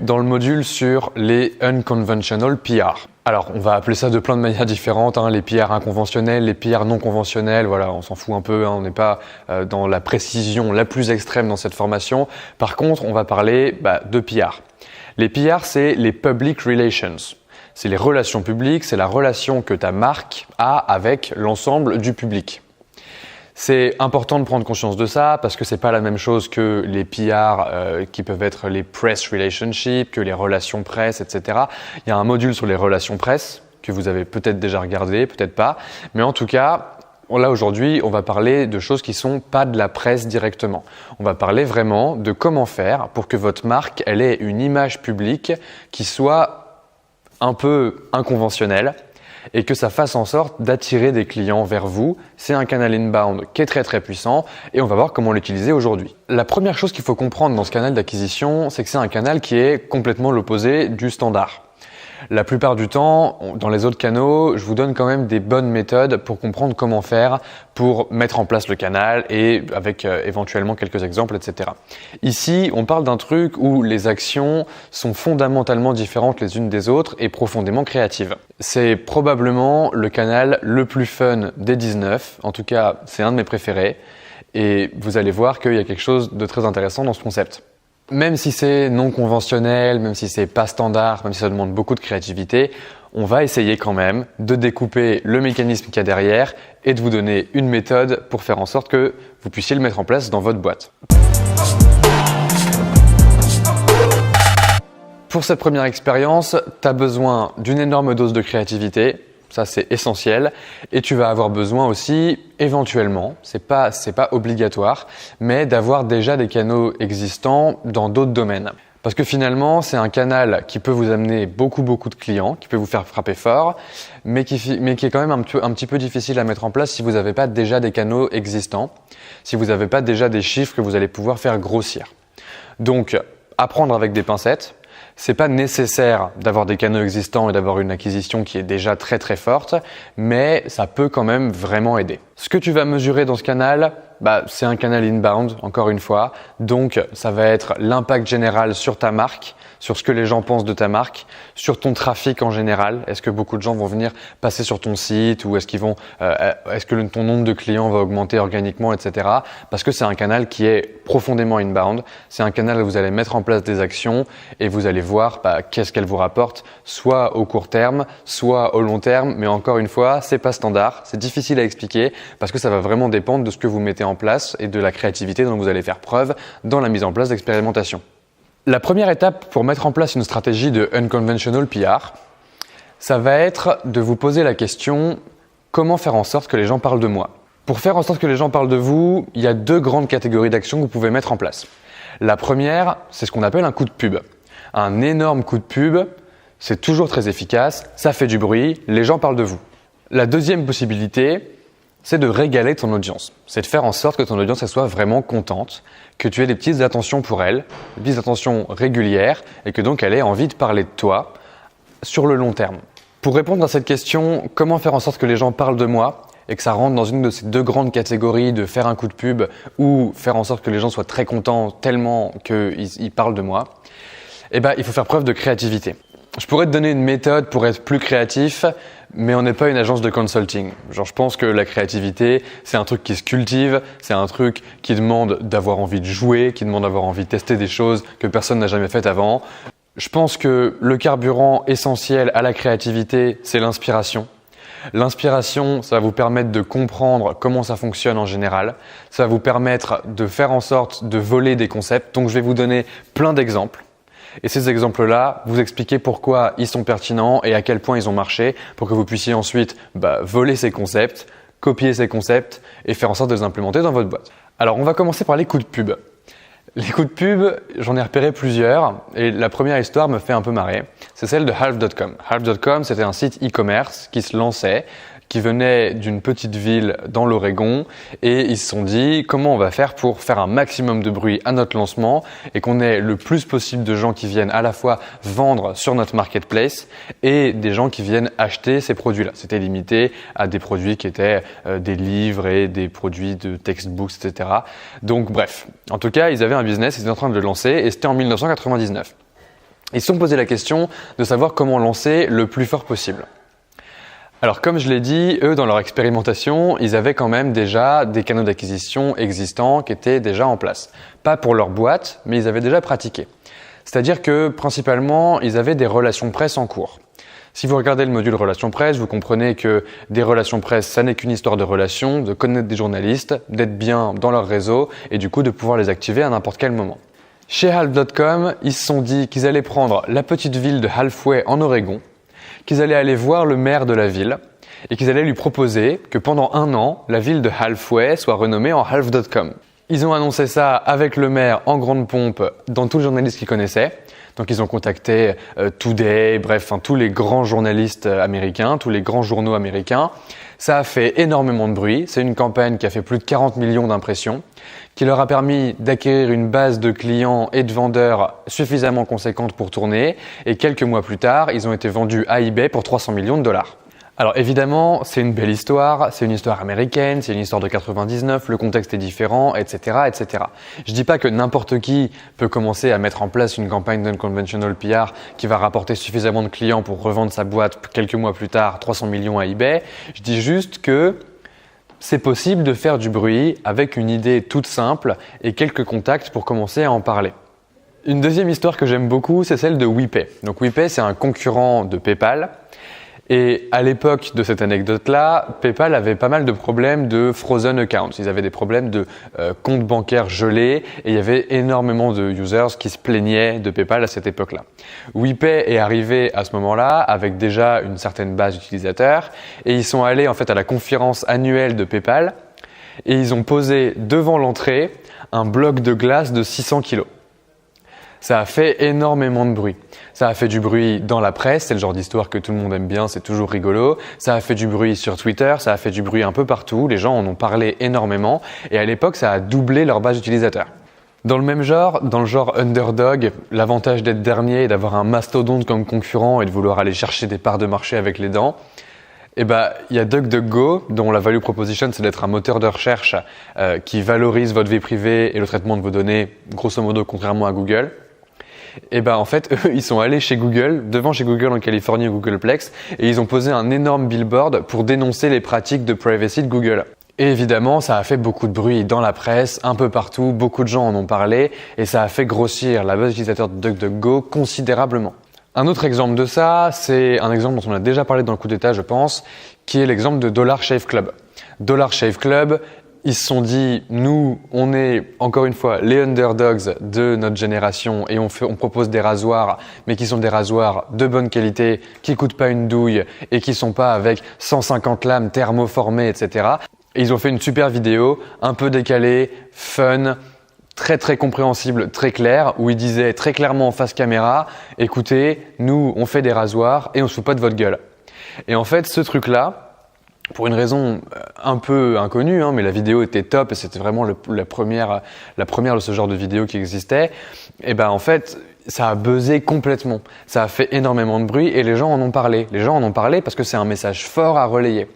dans le module sur les Unconventional PR. Alors, on va appeler ça de plein de manières différentes, les PR inconventionnels, les PR non conventionnels, voilà, on s'en fout un peu, on n'est pas dans la précision la plus extrême dans cette formation. Par contre, on va parler de PR. Les PR, c'est les Public Relations. C'est les relations publiques, c'est la relation que ta marque a avec l'ensemble du public. C'est important de prendre conscience de ça parce que c'est pas la même chose que les PR qui peuvent être les press relationships, que les relations presse, etc. Il y a un module sur les relations presse que vous avez peut-être déjà regardé, peut-être pas. Mais en tout cas, là aujourd'hui, on va parler de choses qui sont pas de la presse directement. On va parler vraiment de comment faire pour que votre marque elle ait une image publique qui soit un peu inconventionnelle et que ça fasse en sorte d'attirer des clients vers vous. C'est un canal inbound qui est très très puissant et on va voir comment l'utiliser aujourd'hui. La première chose qu'il faut comprendre dans ce canal d'acquisition, c'est que c'est un canal qui est complètement l'opposé du standard. La plupart du temps, dans les autres canaux, je vous donne quand même des bonnes méthodes pour comprendre comment faire pour mettre en place le canal et avec éventuellement quelques exemples, etc. Ici, on parle d'un truc où les actions sont fondamentalement différentes les unes des autres et profondément créatives. C'est probablement le canal le plus fun des 19. En tout cas, c'est un de mes préférés et vous allez voir qu'il y a quelque chose de très intéressant dans ce concept. Même si c'est non conventionnel, même si c'est pas standard, même si ça demande beaucoup de créativité, on va essayer quand même de découper le mécanisme qu'il y a derrière et de vous donner une méthode pour faire en sorte que vous puissiez le mettre en place dans votre boîte. Pour cette première expérience, tu as besoin d'une énorme dose de créativité. Ça, c'est essentiel. Et tu vas avoir besoin aussi, éventuellement, c'est pas obligatoire, mais d'avoir déjà des canaux existants dans d'autres domaines. Parce que finalement, c'est un canal qui peut vous amener beaucoup de clients, qui peut vous faire frapper fort, mais qui est quand même un petit peu difficile à mettre en place si vous n'avez pas déjà des canaux existants, si vous n'avez pas déjà des chiffres que vous allez pouvoir faire grossir. Donc, apprendre avec des pincettes. C'est pas nécessaire d'avoir des canaux existants et d'avoir une acquisition qui est déjà très très forte, mais ça peut quand même vraiment aider. Ce que tu vas mesurer dans ce canal, c'est un canal inbound, encore une fois. Donc, ça va être l'impact général sur ta marque, sur ce que les gens pensent de ta marque, sur ton trafic en général. Est-ce que beaucoup de gens vont venir passer sur ton site ou est-ce que ton nombre de clients va augmenter organiquement, etc. Parce que c'est un canal qui est profondément inbound. C'est un canal où vous allez mettre en place des actions et vous allez voir qu'est-ce qu'elles vous rapportent, soit au court terme, soit au long terme. Mais encore une fois, c'est pas standard, c'est difficile à expliquer parce que ça va vraiment dépendre de ce que vous mettez en place et de la créativité dont vous allez faire preuve dans la mise en place d'expérimentation. La première étape pour mettre en place une stratégie de Unconventional PR, ça va être de vous poser la question « Comment faire en sorte que les gens parlent de moi ?» Pour faire en sorte que les gens parlent de vous, il y a deux grandes catégories d'actions que vous pouvez mettre en place. La première, c'est ce qu'on appelle un coup de pub. Un énorme coup de pub, c'est toujours très efficace, ça fait du bruit, les gens parlent de vous. La deuxième possibilité, c'est de régaler ton audience. C'est de faire en sorte que ton audience elle soit vraiment contente, que tu aies des petites attentions pour elle, des petites attentions régulières et que donc elle ait envie de parler de toi sur le long terme. Pour répondre à cette question, comment faire en sorte que les gens parlent de moi et que ça rentre dans une de ces deux grandes catégories de faire un coup de pub ou faire en sorte que les gens soient très contents tellement qu'ils parlent de moi, il faut faire preuve de créativité. Je pourrais te donner une méthode pour être plus créatif, mais on n'est pas une agence de consulting. Je pense que la créativité, c'est un truc qui se cultive, c'est un truc qui demande d'avoir envie de jouer, qui demande d'avoir envie de tester des choses que personne n'a jamais faites avant. Je pense que le carburant essentiel à la créativité, c'est l'inspiration. L'inspiration, ça va vous permettre de comprendre comment ça fonctionne en général. Ça va vous permettre de faire en sorte de voler des concepts. Donc, je vais vous donner plein d'exemples. Et ces exemples-là, vous expliquer pourquoi ils sont pertinents et à quel point ils ont marché pour que vous puissiez ensuite voler ces concepts, copier ces concepts et faire en sorte de les implémenter dans votre boîte. Alors, on va commencer par les coups de pub. Les coups de pub, j'en ai repéré plusieurs et la première histoire me fait un peu marrer. C'est celle de Half.com. Half.com, c'était un site e-commerce qui se lançait, qui venait d'une petite ville dans l'Oregon et ils se sont dit comment on va faire pour faire un maximum de bruit à notre lancement et qu'on ait le plus possible de gens qui viennent à la fois vendre sur notre marketplace et des gens qui viennent acheter ces produits-là. C'était limité à des produits qui étaient des livres et des produits de textbooks, etc. Donc bref, en tout cas, ils avaient un business, ils étaient en train de le lancer et c'était en 1999. Ils se sont posé la question de savoir comment lancer le plus fort possible. Alors comme je l'ai dit, eux dans leur expérimentation, ils avaient quand même déjà des canaux d'acquisition existants qui étaient déjà en place. Pas pour leur boîte, mais ils avaient déjà pratiqué. C'est-à-dire que principalement, ils avaient des relations presse en cours. Si vous regardez le module relations presse, vous comprenez que des relations presse, ça n'est qu'une histoire de relations, de connaître des journalistes, d'être bien dans leur réseau et du coup de pouvoir les activer à n'importe quel moment. Chez Half.com, ils se sont dit qu'ils allaient prendre la petite ville de Halfway en Oregon, qu'ils allaient aller voir le maire de la ville et qu'ils allaient lui proposer que pendant 1 an, la ville de Halfway soit renommée en Half.com. Ils ont annoncé ça avec le maire en grande pompe dans tous les journalistes qu'ils connaissaient. Donc ils ont contacté Today, bref, tous les grands journalistes américains, tous les grands journaux américains. Ça a fait énormément de bruit. C'est une campagne qui a fait plus de 40 millions d'impressions, qui leur a permis d'acquérir une base de clients et de vendeurs suffisamment conséquente pour tourner. Et quelques mois plus tard, ils ont été vendus à eBay pour 300 millions de dollars. Alors évidemment, c'est une belle histoire, c'est une histoire américaine, c'est une histoire de 99, le contexte est différent, etc., etc. Je dis pas que n'importe qui peut commencer à mettre en place une campagne d'unconventional PR qui va rapporter suffisamment de clients pour revendre sa boîte quelques mois plus tard, 300 millions à eBay. Je dis juste que c'est possible de faire du bruit avec une idée toute simple et quelques contacts pour commencer à en parler. Une deuxième histoire que j'aime beaucoup, c'est celle de WePay. Donc WePay, c'est un concurrent de PayPal. Et à l'époque de cette anecdote-là, PayPal avait pas mal de problèmes de frozen accounts. Ils avaient des problèmes de comptes bancaires gelés et il y avait énormément de users qui se plaignaient de PayPal à cette époque-là. WePay est arrivé à ce moment-là avec déjà une certaine base d'utilisateurs et ils sont allés en fait à la conférence annuelle de PayPal et ils ont posé devant l'entrée un bloc de glace de 600 kilos. Ça a fait énormément de bruit. Ça a fait du bruit dans la presse, c'est le genre d'histoire que tout le monde aime bien, c'est toujours rigolo. Ça a fait du bruit sur Twitter, ça a fait du bruit un peu partout, les gens en ont parlé énormément et à l'époque ça a doublé leur base d'utilisateurs. Dans le même genre, dans le genre underdog, l'avantage d'être dernier et d'avoir un mastodonte comme concurrent et de vouloir aller chercher des parts de marché avec les dents, il y a DuckDuckGo, dont la value proposition c'est d'être un moteur de recherche qui valorise votre vie privée et le traitement de vos données, grosso modo contrairement à Google. En fait, eux, ils sont allés chez Google, devant chez Google en Californie, au Googleplex, et ils ont posé un énorme billboard pour dénoncer les pratiques de privacy de Google. Et évidemment, ça a fait beaucoup de bruit dans la presse, un peu partout, beaucoup de gens en ont parlé, et ça a fait grossir la base d'utilisateurs de DuckDuckGo considérablement. Un autre exemple de ça, c'est un exemple dont on a déjà parlé dans le coup d'état, je pense, qui est l'exemple de Dollar Shave Club. Dollar Shave Club, ils se sont dit, nous, on est encore une fois les underdogs de notre génération et on propose des rasoirs, mais qui sont des rasoirs de bonne qualité, qui coûtent pas une douille et qui sont pas avec 150 lames thermoformées, etc. Et ils ont fait une super vidéo, un peu décalée, fun, très très compréhensible, très claire, où ils disaient très clairement en face caméra, écoutez, nous, on fait des rasoirs et on se fout pas de votre gueule. Et en fait, ce truc-là, pour une raison un peu inconnue, mais la vidéo était top et c'était vraiment la première de ce genre de vidéo qui existait. En fait, ça a buzzé complètement. Ça a fait énormément de bruit et les gens en ont parlé. Les gens en ont parlé parce que c'est un message fort à relayer.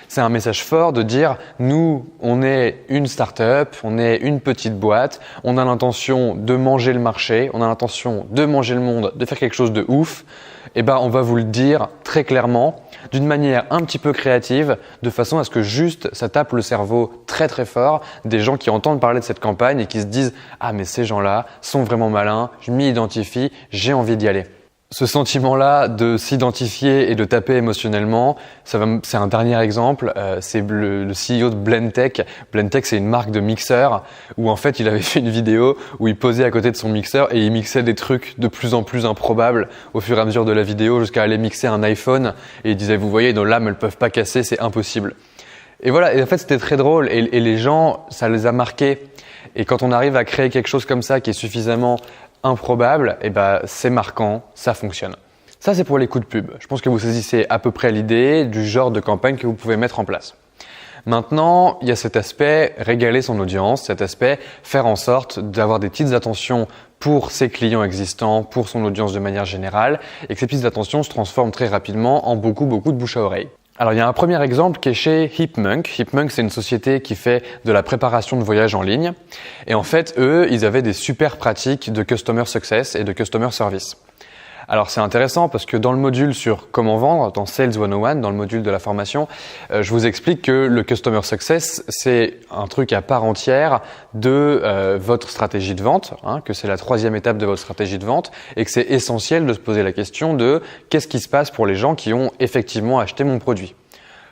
C'est un message fort de dire, nous, on est une start-up, on est une petite boîte, on a l'intention de manger le marché, on a l'intention de manger le monde, de faire quelque chose de ouf. On va vous le dire très clairement, d'une manière un petit peu créative, de façon à ce que juste ça tape le cerveau très très fort des gens qui entendent parler de cette campagne et qui se disent « Ah mais ces gens-là sont vraiment malins, je m'y identifie, j'ai envie d'y aller ». Ce sentiment-là de s'identifier et de taper émotionnellement, c'est un dernier exemple, c'est le CEO de Blendtec. Blendtec, c'est une marque de mixeurs où en fait il avait fait une vidéo où il posait à côté de son mixeur et il mixait des trucs de plus en plus improbables au fur et à mesure de la vidéo jusqu'à aller mixer un iPhone et il disait « Vous voyez, nos lames elles peuvent pas casser, c'est impossible ». Et voilà, et en fait c'était très drôle et les gens, ça les a marqués. Et quand on arrive à créer quelque chose comme ça qui est suffisamment improbable, c'est marquant, ça fonctionne. Ça, c'est pour les coups de pub. Je pense que vous saisissez à peu près l'idée du genre de campagne que vous pouvez mettre en place. Maintenant, il y a cet aspect régaler son audience, cet aspect faire en sorte d'avoir des petites attentions pour ses clients existants, pour son audience de manière générale, et que ces petites attentions se transforment très rapidement en beaucoup de bouche à oreille. Alors, il y a un premier exemple qui est chez Hipmunk. Hipmunk, c'est une société qui fait de la préparation de voyages en ligne. Et en fait, eux, ils avaient des super pratiques de customer success et de customer service. Alors c'est intéressant parce que dans le module sur comment vendre, dans Sales 101, dans le module de la formation, je vous explique que le Customer Success, c'est un truc à part entière de votre stratégie de vente, que c'est la 3e étape de votre stratégie de vente et que c'est essentiel de se poser la question de qu'est-ce qui se passe pour les gens qui ont effectivement acheté mon produit,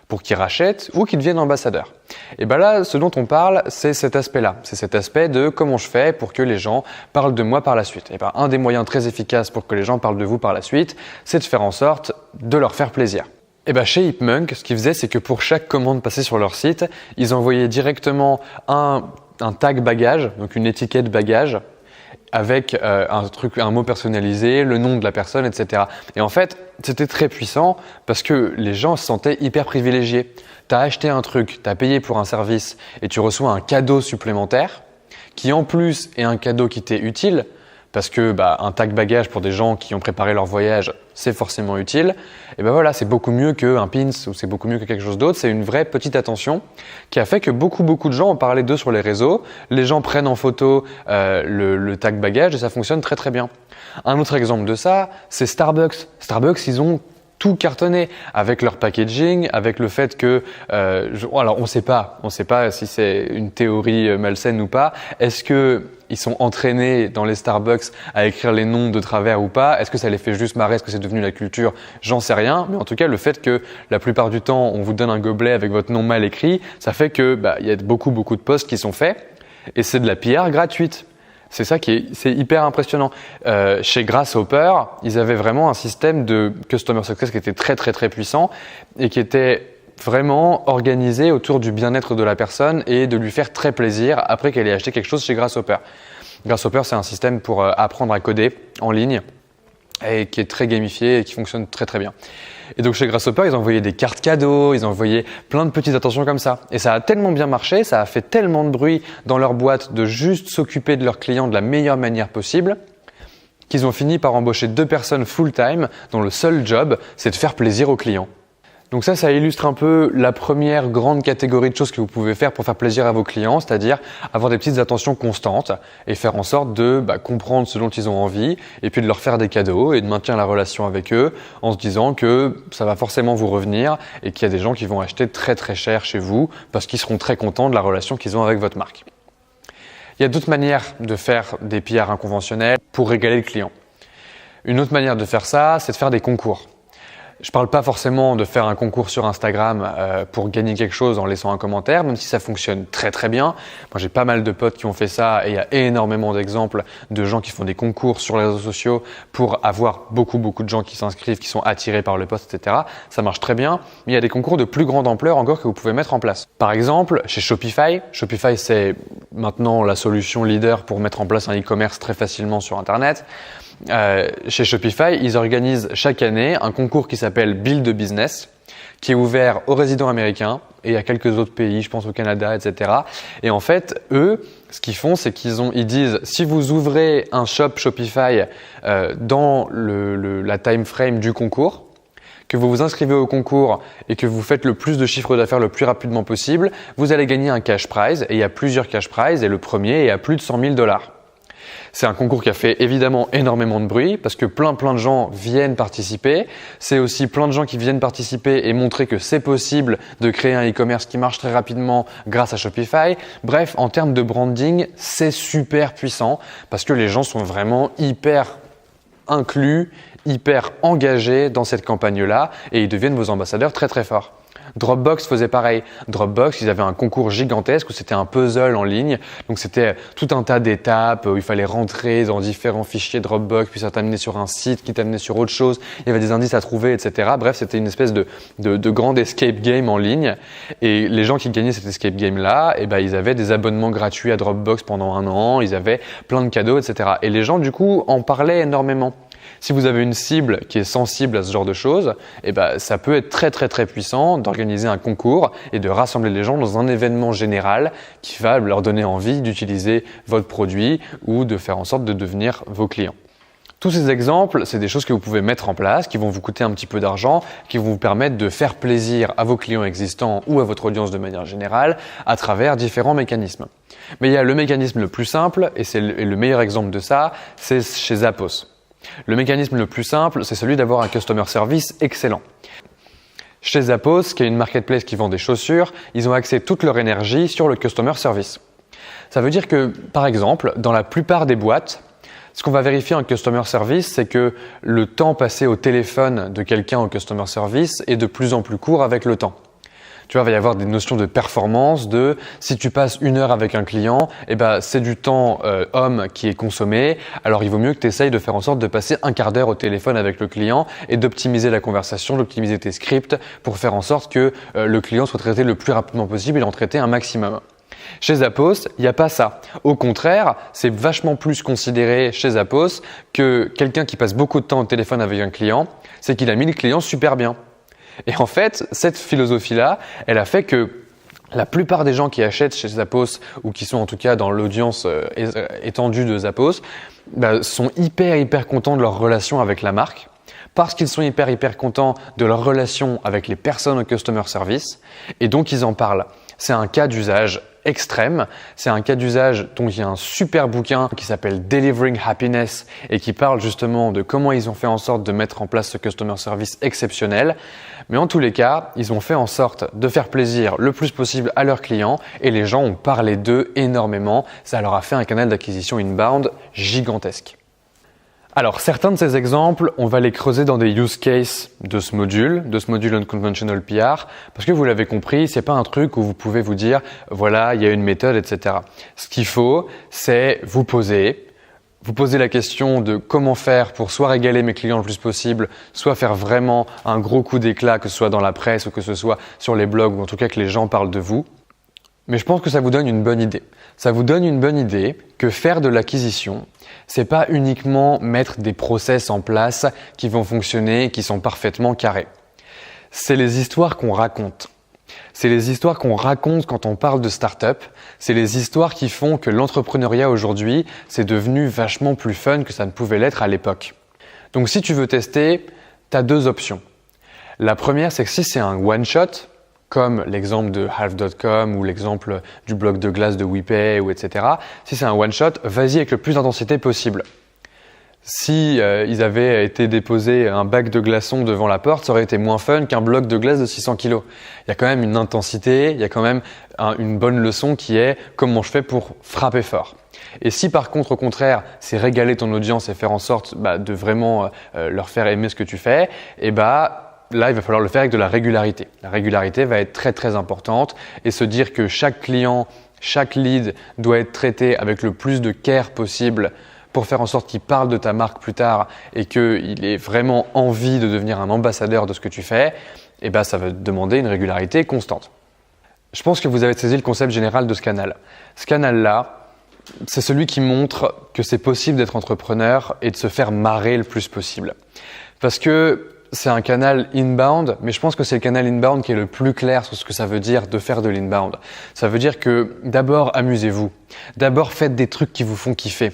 pour qu'ils rachètent ou qu'ils deviennent ambassadeurs. Et bien là, ce dont on parle, c'est cet aspect-là. C'est cet aspect de comment je fais pour que les gens parlent de moi par la suite. Et bien, un des moyens très efficaces pour que les gens parlent de vous par la suite, c'est de faire en sorte de leur faire plaisir. Et bien chez Hipmunk, ce qu'ils faisaient, c'est que pour chaque commande passée sur leur site, ils envoyaient directement un tag bagage, donc une étiquette bagage, avec un mot personnalisé, le nom de la personne, etc. Et en fait, c'était très puissant parce que les gens se sentaient hyper privilégiés. Tu as acheté un truc, tu as payé pour un service et tu reçois un cadeau supplémentaire qui en plus est un cadeau qui t'est utile parce que un tag bagage pour des gens qui ont préparé leur voyage, c'est forcément utile. Et ben voilà, c'est beaucoup mieux qu'un pins ou c'est beaucoup mieux que quelque chose d'autre. C'est une vraie petite attention qui a fait que beaucoup de gens ont parlé d'eux sur les réseaux. Les gens prennent en photo le tag bagage et ça fonctionne très très bien. Un autre exemple de ça, c'est Starbucks. Starbucks, ils ont tout cartonné avec leur packaging, avec le fait que, alors on sait pas si c'est une théorie malsaine ou pas. Est-ce que ils sont entraînés dans les Starbucks à écrire les noms de travers ou pas? Est-ce que ça les fait juste marrer? Est-ce que c'est devenu la culture? J'en sais rien. Mais en tout cas, le fait que la plupart du temps, on vous donne un gobelet avec votre nom mal écrit, ça fait que il y a beaucoup de posts qui sont faits et c'est de la PR gratuite. C'est ça c'est hyper impressionnant. Chez Grasshopper, ils avaient vraiment un système de Customer Success qui était très très très puissant et qui était vraiment organisé autour du bien-être de la personne et de lui faire très plaisir après qu'elle ait acheté quelque chose chez Grasshopper. Grasshopper, c'est un système pour apprendre à coder en ligne et qui est très gamifié et qui fonctionne très très bien. Et donc chez Grasshopper, ils envoyaient des cartes cadeaux, ils envoyaient plein de petites attentions comme ça. Et ça a tellement bien marché, ça a fait tellement de bruit dans leur boîte de juste s'occuper de leurs clients de la meilleure manière possible qu'ils ont fini par embaucher 2 personnes full-time dont le seul job, c'est de faire plaisir aux clients. Donc ça illustre un peu la première grande catégorie de choses que vous pouvez faire pour faire plaisir à vos clients, c'est-à-dire avoir des petites attentions constantes et faire en sorte de comprendre ce dont ils ont envie et puis de leur faire des cadeaux et de maintenir la relation avec eux en se disant que ça va forcément vous revenir et qu'il y a des gens qui vont acheter très très cher chez vous parce qu'ils seront très contents de la relation qu'ils ont avec votre marque. Il y a d'autres manières de faire des PR inconventionnels pour régaler le client. Une autre manière de faire ça, c'est de faire des concours. Je parle pas forcément de faire un concours sur Instagram pour gagner quelque chose en laissant un commentaire, même si ça fonctionne très très bien. Moi, j'ai pas mal de potes qui ont fait ça et il y a énormément d'exemples de gens qui font des concours sur les réseaux sociaux pour avoir beaucoup de gens qui s'inscrivent, qui sont attirés par le post, etc. Ça marche très bien, mais il y a des concours de plus grande ampleur encore que vous pouvez mettre en place. Par exemple, chez Shopify. Shopify, c'est maintenant la solution leader pour mettre en place un e-commerce très facilement sur Internet. Chez Shopify, ils organisent chaque année un concours qui s'appelle Build a Business, qui est ouvert aux résidents américains et à quelques autres pays, je pense au Canada, etc. Et en fait, eux, ce qu'ils font, c'est qu'ils disent si vous ouvrez un shop Shopify dans la time frame du concours, que vous vous inscrivez au concours et que vous faites le plus de chiffre d'affaires le plus rapidement possible, vous allez gagner un cash prize et il y a plusieurs cash prizes et le premier est à plus de $100 000. C'est un concours qui a fait évidemment énormément de bruit parce que plein de gens viennent participer. C'est aussi plein de gens qui viennent participer et montrer que c'est possible de créer un e-commerce qui marche très rapidement grâce à Shopify. Bref, en termes de branding, c'est super puissant parce que les gens sont vraiment hyper inclus, hyper engagés dans cette campagne-là et ils deviennent vos ambassadeurs très très forts. Dropbox faisait pareil. Dropbox, ils avaient un concours gigantesque où c'était un puzzle en ligne. Donc c'était tout un tas d'étapes où il fallait rentrer dans différents fichiers Dropbox, puis ça t'amenait sur un site qui t'amenait sur autre chose. Il y avait des indices à trouver, etc. Bref, c'était une espèce de grande escape game en ligne. Et les gens qui gagnaient cet escape game-là, ils avaient des abonnements gratuits à Dropbox pendant 1 an. Ils avaient plein de cadeaux, etc. Et les gens, du coup, en parlaient énormément. Si vous avez une cible qui est sensible à ce genre de choses, ça peut être très très très puissant d'organiser un concours et de rassembler les gens dans un événement général qui va leur donner envie d'utiliser votre produit ou de faire en sorte de devenir vos clients. Tous ces exemples, c'est des choses que vous pouvez mettre en place, qui vont vous coûter un petit peu d'argent, qui vont vous permettre de faire plaisir à vos clients existants ou à votre audience de manière générale à travers différents mécanismes. Mais il y a le mécanisme le plus simple et c'est le meilleur exemple de ça, c'est chez Zappos. Le mécanisme le plus simple, c'est celui d'avoir un customer service excellent. Chez Zappos, qui est une marketplace qui vend des chaussures, ils ont axé toute leur énergie sur le customer service. Ça veut dire que, par exemple, dans la plupart des boîtes, ce qu'on va vérifier en customer service, c'est que le temps passé au téléphone de quelqu'un au customer service est de plus en plus court avec le temps. Tu vois, il va y avoir des notions de performance, de si tu passes 1 heure avec un client, c'est du temps homme qui est consommé. Alors il vaut mieux que tu essayes de faire en sorte de passer 1/4 d'heure au téléphone avec le client et d'optimiser la conversation, d'optimiser tes scripts pour faire en sorte que le client soit traité le plus rapidement possible et en traiter un maximum. Chez Zappos, il n'y a pas ça. Au contraire, c'est vachement plus considéré chez Zappos que quelqu'un qui passe beaucoup de temps au téléphone avec un client, c'est qu'il a mis le client super bien. Et en fait, cette philosophie-là, elle a fait que la plupart des gens qui achètent chez Zappos ou qui sont en tout cas dans l'audience étendue de Zappos sont hyper contents de leur relation avec la marque parce qu'ils sont hyper contents de leur relation avec les personnes au customer service et donc ils en parlent. C'est un cas d'usage extrême. C'est un cas d'usage dont il y a un super bouquin qui s'appelle Delivering Happiness et qui parle justement de comment ils ont fait en sorte de mettre en place ce customer service exceptionnel. Mais en tous les cas, ils ont fait en sorte de faire plaisir le plus possible à leurs clients et les gens ont parlé d'eux énormément. Ça leur a fait un canal d'acquisition inbound gigantesque. Alors, certains de ces exemples, on va les creuser dans des use cases de ce module Unconventional PR, parce que vous l'avez compris, c'est pas un truc où vous pouvez vous dire, voilà, il y a une méthode, etc. Ce qu'il faut, c'est vous poser la question de comment faire pour soit régaler mes clients le plus possible, soit faire vraiment un gros coup d'éclat, que ce soit dans la presse ou que ce soit sur les blogs, ou en tout cas que les gens parlent de vous. Mais je pense que ça vous donne une bonne idée. Ça vous donne une bonne idée que faire de l'acquisition, c'est pas uniquement mettre des process en place qui vont fonctionner, qui sont parfaitement carrés. C'est les histoires qu'on raconte. C'est les histoires qu'on raconte quand on parle de start-up. C'est les histoires qui font que l'entrepreneuriat aujourd'hui, c'est devenu vachement plus fun que ça ne pouvait l'être à l'époque. Donc si tu veux tester, tu as 2 options. La première, c'est que si c'est un one-shot, comme l'exemple de Half.com ou l'exemple du bloc de glace de WePay ou etc. Si c'est un one-shot, vas-y avec le plus d'intensité possible. Si ils avaient été déposés un bac de glaçons devant la porte, ça aurait été moins fun qu'un bloc de glace de 600 kg. Il y a quand même une intensité, il y a quand même une bonne leçon qui est comment je fais pour frapper fort. Et si par contre, au contraire, c'est régaler ton audience et faire en sorte de vraiment leur faire aimer ce que tu fais, là, il va falloir le faire avec de la régularité. La régularité va être très importante et se dire que chaque client, chaque lead doit être traité avec le plus de care possible pour faire en sorte qu'il parle de ta marque plus tard et qu'il ait vraiment envie de devenir un ambassadeur de ce que tu fais, ça va demander une régularité constante. Je pense que vous avez saisi le concept général de ce canal. Ce canal-là, c'est celui qui montre que c'est possible d'être entrepreneur et de se faire marrer le plus possible. Parce que c'est un canal inbound, mais je pense que c'est le canal inbound qui est le plus clair sur ce que ça veut dire de faire de l'inbound. Ça veut dire que d'abord, amusez-vous. D'abord, faites des trucs qui vous font kiffer.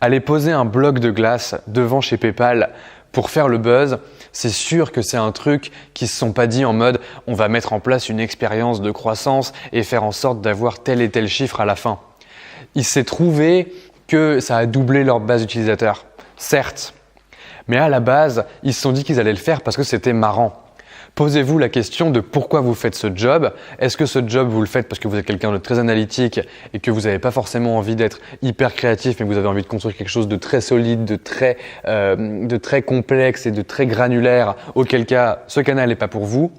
Allez poser un bloc de glace devant chez PayPal pour faire le buzz, c'est sûr que c'est un truc qui se sont pas dit en mode on va mettre en place une expérience de croissance et faire en sorte d'avoir tel et tel chiffre à la fin. Il s'est trouvé que ça a doublé leur base d'utilisateurs, certes. Mais à la base, ils se sont dit qu'ils allaient le faire parce que c'était marrant. Posez-vous la question de pourquoi vous faites ce job. Est-ce que ce job, vous le faites parce que vous êtes quelqu'un de très analytique et que vous n'avez pas forcément envie d'être hyper créatif, mais vous avez envie de construire quelque chose de très solide, de très complexe et de très granulaire, auquel cas ce canal n'est pas pour vous.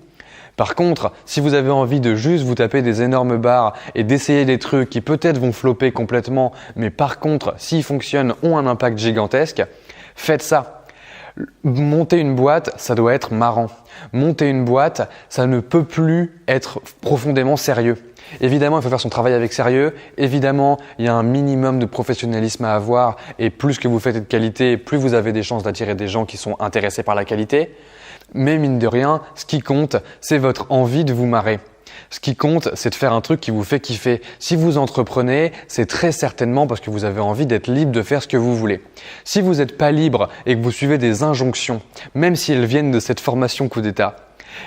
Par contre, si vous avez envie de juste vous taper des énormes barres et d'essayer des trucs qui peut-être vont flopper complètement, mais par contre, s'ils fonctionnent, ont un impact gigantesque, faites ça. Monter une boîte, ça doit être marrant. Monter une boîte, ça ne peut plus être profondément sérieux. Évidemment, il faut faire son travail avec sérieux. Évidemment, il y a un minimum de professionnalisme à avoir et plus que vous faites de qualité, plus vous avez des chances d'attirer des gens qui sont intéressés par la qualité. Mais mine de rien, ce qui compte, c'est votre envie de vous marrer. Ce qui compte, c'est de faire un truc qui vous fait kiffer. Si vous entreprenez, c'est très certainement parce que vous avez envie d'être libre de faire ce que vous voulez. Si vous n'êtes pas libre et que vous suivez des injonctions, même si elles viennent de cette formation coup d'état,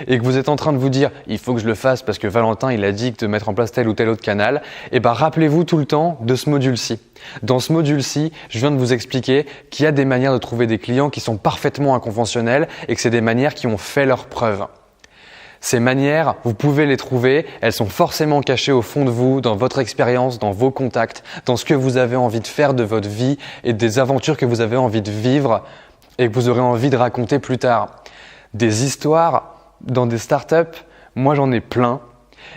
et que vous êtes en train de vous dire il faut que je le fasse parce que Valentin il a dit de mettre en place tel ou tel autre canal, et ben rappelez-vous tout le temps de ce module-ci. Dans ce module-ci, je viens de vous expliquer qu'il y a des manières de trouver des clients qui sont parfaitement inconventionnelles et que c'est des manières qui ont fait leurs preuves. Ces manières, vous pouvez les trouver, elles sont forcément cachées au fond de vous, dans votre expérience, dans vos contacts, dans ce que vous avez envie de faire de votre vie et des aventures que vous avez envie de vivre et que vous aurez envie de raconter plus tard. Des histoires dans des startups, moi j'en ai plein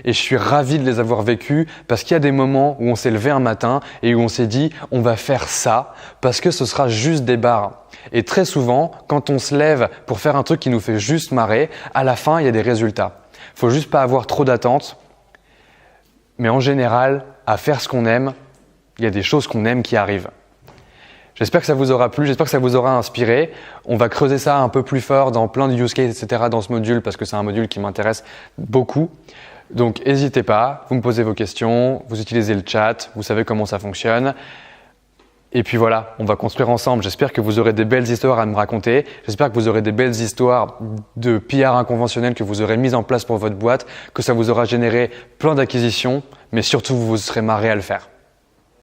et je suis ravi de les avoir vécues parce qu'il y a des moments où on s'est levé un matin et où on s'est dit on va faire ça parce que ce sera juste des barres. Et très souvent, quand on se lève pour faire un truc qui nous fait juste marrer, à la fin, il y a des résultats. Il faut juste pas avoir trop d'attentes. Mais en général, à faire ce qu'on aime, il y a des choses qu'on aime qui arrivent. J'espère que ça vous aura plu, j'espère que ça vous aura inspiré. On va creuser ça un peu plus fort dans plein de use cases, etc. dans ce module parce que c'est un module qui m'intéresse beaucoup. Donc n'hésitez pas, vous me posez vos questions, vous utilisez le chat, vous savez comment ça fonctionne. Et puis voilà, on va construire ensemble. J'espère que vous aurez des belles histoires à me raconter. J'espère que vous aurez des belles histoires de PR inconventionnelles que vous aurez mises en place pour votre boîte, que ça vous aura généré plein d'acquisitions, mais surtout vous vous serez marré à le faire.